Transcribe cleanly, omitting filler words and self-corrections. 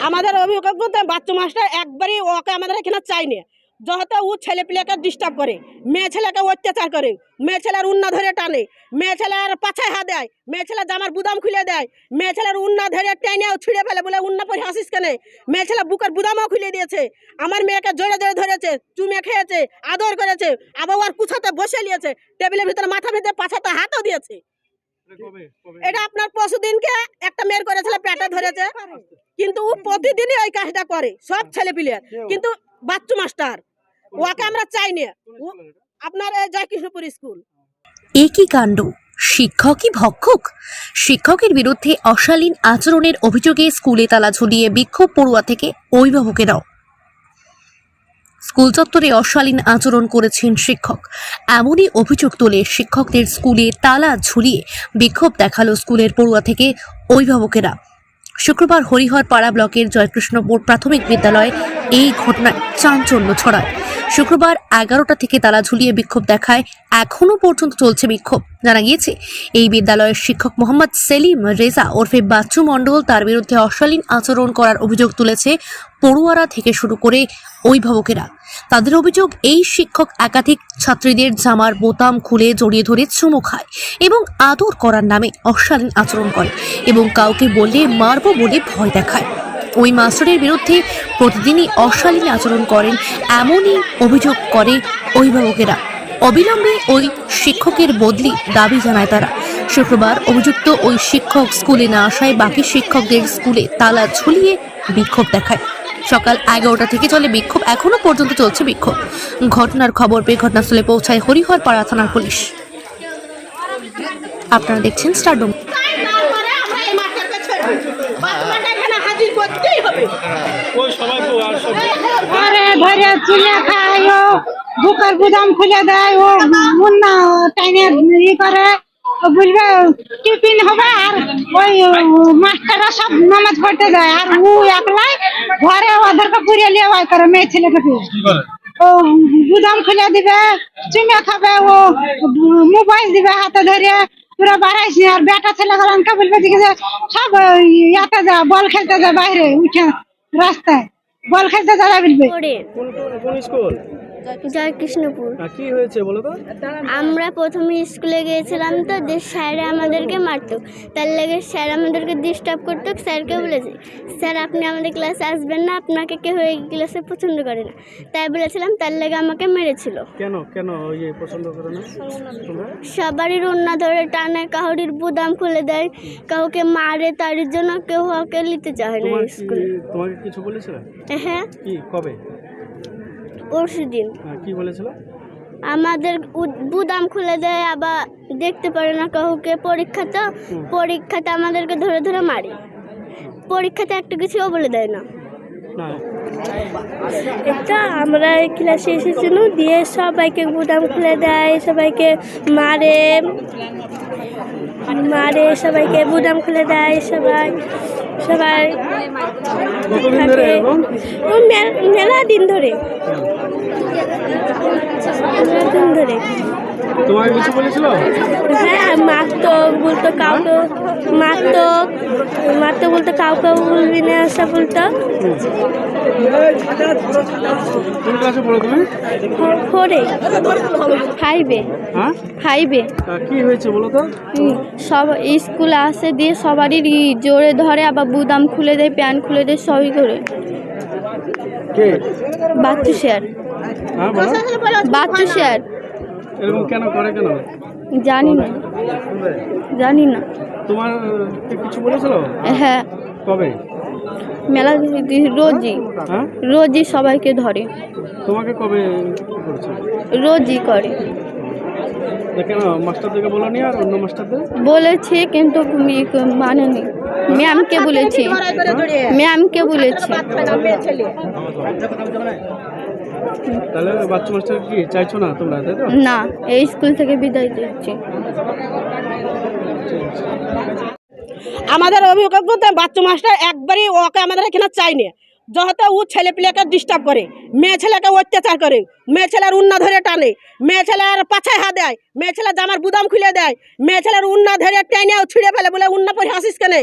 আমাদের অভিজ্ঞতা বাচ্চা মাস্টার একবারই ওকে আমাদের এখানে চাইনি। যত ও ছেলে পেলেকে ডিস্টার্ব করে, মেয়ে ছেলেকে অত্যাচার করে, মেয়ে ছেলের উন্না ধরে টানে, মেয়ে ছেলের পাছায় হাত দেয়, মেয়ে ছেলে জামার বুদাম খুলে দেয়, মেয়ে ছেলের উন্না ধরে টেনেও ছিঁড়ে ফেলে, বলে উন্না পরে হাসিস কেনে। মেয়ে ছেলে বুকের বুদামও খুলে দিয়েছে। আমার মেয়েকে জোরে জোরে ধরেছে, চুমে খেয়েছে, আদর করেছে, আবার ওর কুছাতে বসে নিয়েছে, টেবিলের ভিতরে মাথা ভিতরে পাছাতে হাতও দিয়েছে। এটা আপনার পরশুদিনকে একটা মেয়ের করেছিল, পেটে ধরেছে। কিন্তু ও প্রতিদিনই ওই কাজটা করে, সব ছেলে পিলে। কিন্তু বাচ্চু মাস্টার ওকে আমরা চাইনি। আপনার জয়কৃষ্ণপুর স্কুল। একই কাণ্ড, শিক্ষকই ভক্ষক। শিক্ষকের বিরুদ্ধে অশালীন আচরণের অভিযোগে স্কুলে তালা ঝুলিয়ে বিক্ষোভ পড়ুয়া থেকে অভিভাবকেরাও। স্কুল চত্বরে অশালীন আচরণ করেছেন শিক্ষক, এমনই অভিযোগ তুলে শিক্ষকদের স্কুলে তালা ঝুলিয়ে বিক্ষোভ দেখালো স্কুলের পড়ুয়া থেকে অভিভাবকেরা। শুক্রবার হরিহরপাড়া ব্লকের জয়কৃষ্ণপুর প্রাথমিক বিদ্যালয়ে এই ঘটনায় চাঞ্চল্য ছড়ায়। শুক্রবার 11টা থেকে তালা ঝুলিয়ে বিক্ষোভ দেখায়, এখনো পর্যন্ত চলছে বিক্ষোভ। জানা গিয়েছে, এই বিদ্যালয়ের শিক্ষক মোহাম্মদ সেলিম রেজা ওরফে বাচ্চু মণ্ডল, তার বিরুদ্ধে অশালীন আচরণ করার অভিযোগ তুলেছে পড়ুয়ারা থেকে শুরু করে অভিভাবকেরা। তাদের অভিযোগ, এই শিক্ষক একাধিক ছাত্রীদের জামার বোতাম খুলে জড়িয়ে ধরে চুমু খায় এবং আদর করার নামে অশালীন আচরণ করে এবং কাউকে বললে মারবো বলে ভয় দেখায়। ওই মাস্টারের বিরুদ্ধে প্রতিদিনই অশালীন আচরণ করেন, এমনই অভিযোগ করে অভিভাবকেরা। অবিলম্বে ওই শিক্ষকের বদলি দাবি জানায় তারা। শুক্রবার অভিযুক্ত ওই শিক্ষক স্কুলে না আসায় বাকি শিক্ষকদের স্কুলে তালা ঝুলিয়ে বিক্ষোভ দেখায়। সকাল 11টা থেকে চলে বিক্ষোভ, এখনো পর্যন্ত চলছে বিক্ষোভ। ঘটনার খবর পেয়ে ঘটনাস্থলে পৌঁছায় হরিহরপাড়া থানার পুলিশ। আপনারা দেখছেন স্টারডম। বুকের বুদাম খুলে দেয়, ও মুন্না টাইনে করে বুঝবে টিফিন হবে, আর ওই মাস্টাররা সব নামাজ পড়তে যায়, আর ও একলাই ঘরে ওদেরকে পুড়িয়ে নিয়ে ওই করে মেয়ে ছেলেকে ও বুদাম খুলে দিবে, চুমে খাবে, ও মোবাইল দিবে হাতে ধরে পুরো বাড়াইছি। আর বেটা ছেলে গেলানকে বলবে যে সব ইয়াতে যা বল খেলতে যা, বাইরে উঠে রাস্তায় বল খেলতে যা বলবে। জয়কৃষ্ণপুর। কি হয়েছে বলো তো? আমরা প্রথমে স্কুলে গিয়েছিলাম, তো স্যার আমাদেরকে মারতো, তার লেগে স্যার আমাদেরকে ডিস্টার্ব করতো। স্যারকে বলেছি, স্যার আপনি আমাদের ক্লাসে আসবেন না, আপনাকে কেউ এই ক্লাসে পছন্দ করে না, তাই বলেছিলাম। তার লেগে আমাকে মেরেছিল। কেন কেন পছন্দ করে না? সবারই রন্না ধরে টানে, কাউরির বুদাম খুলে দেয়, কাউকে মারে, তার জন্য কেউ ওকে নিতে চায় না স্কুলে। তোমাকে কিছু বলেছিল? হ্যাঁ। কি কবে? পরশুদিন। কি বলেছিল? আমাদের বুদাম খুলে দেয়, আবার দেখতে পারে না কাউকে। পরীক্ষাতে আমাদেরকে ধরে ধরে মারে, পরীক্ষাতে একটা কিছুও বলে দেয় না। এটা আমরা ক্লাসে এসেছিল, দিয়ে সবাইকে বুদাম খুলে দেয়, সবাইকে মারে, সবাইকে বুদাম খুলে দেয়, সবাই মেলা দিন ধরে। তোমাকে কিছু বলেছিল? হ্যাঁ, মারতো, বলতো কাউকে মারতো, বলতো কাউকে বলবি না, আসা বলতো। কোন ক্লাসে পড়ো তুমি? 5-এ। কি হয়েছে বলো তো? সব স্কুলে আসে, দিয়ে সবারই জোরে ধরে, আবার বুদাম খুলে দেয়, প্যান্ট খুলে দেয়, সবই করে। বাচ্চু স্যার। এরকম কেন করে? কেন জানি না। তোমার কিছু বলেছিল? হ্যাঁ। কবে? মেলা রোজই সবাইকে ধরে। তোমাকে কবে করেছে? রোজই করে। কেন মাস্টারদেরকে বলোনি? আর অন্য মাস্টারদের বলেছে, কিন্তু মানেনি। ম্যামকে বলেছি। তাহলে বাচ্চা মাস্টার কি চাইছো না তোমরা? তাই তো? না, এই স্কুল থেকে বিদায় দিচ্ছি। আমাদের অভিজ্ঞতা বাচ্চা মাস্টার একবারই ওকে আমাদের এখানে চাইনি। যত ও ছেলে পেলেকে ডিস্টার্ব করে, মেয়ে ছেলেকে অত্যাচার করে, মেয়ে ছেলের উন্না ধরে টানে, মেয়ে ছেলের পাছায় হাত দেয়, মেয়ে ছেলে জামার বুদাম খুলে দেয়, মেয়ে ছেলের উন্না ধরে টেনেও ছিঁড়ে ফেলে, বলে উন্না পরে হাসিস কেনে।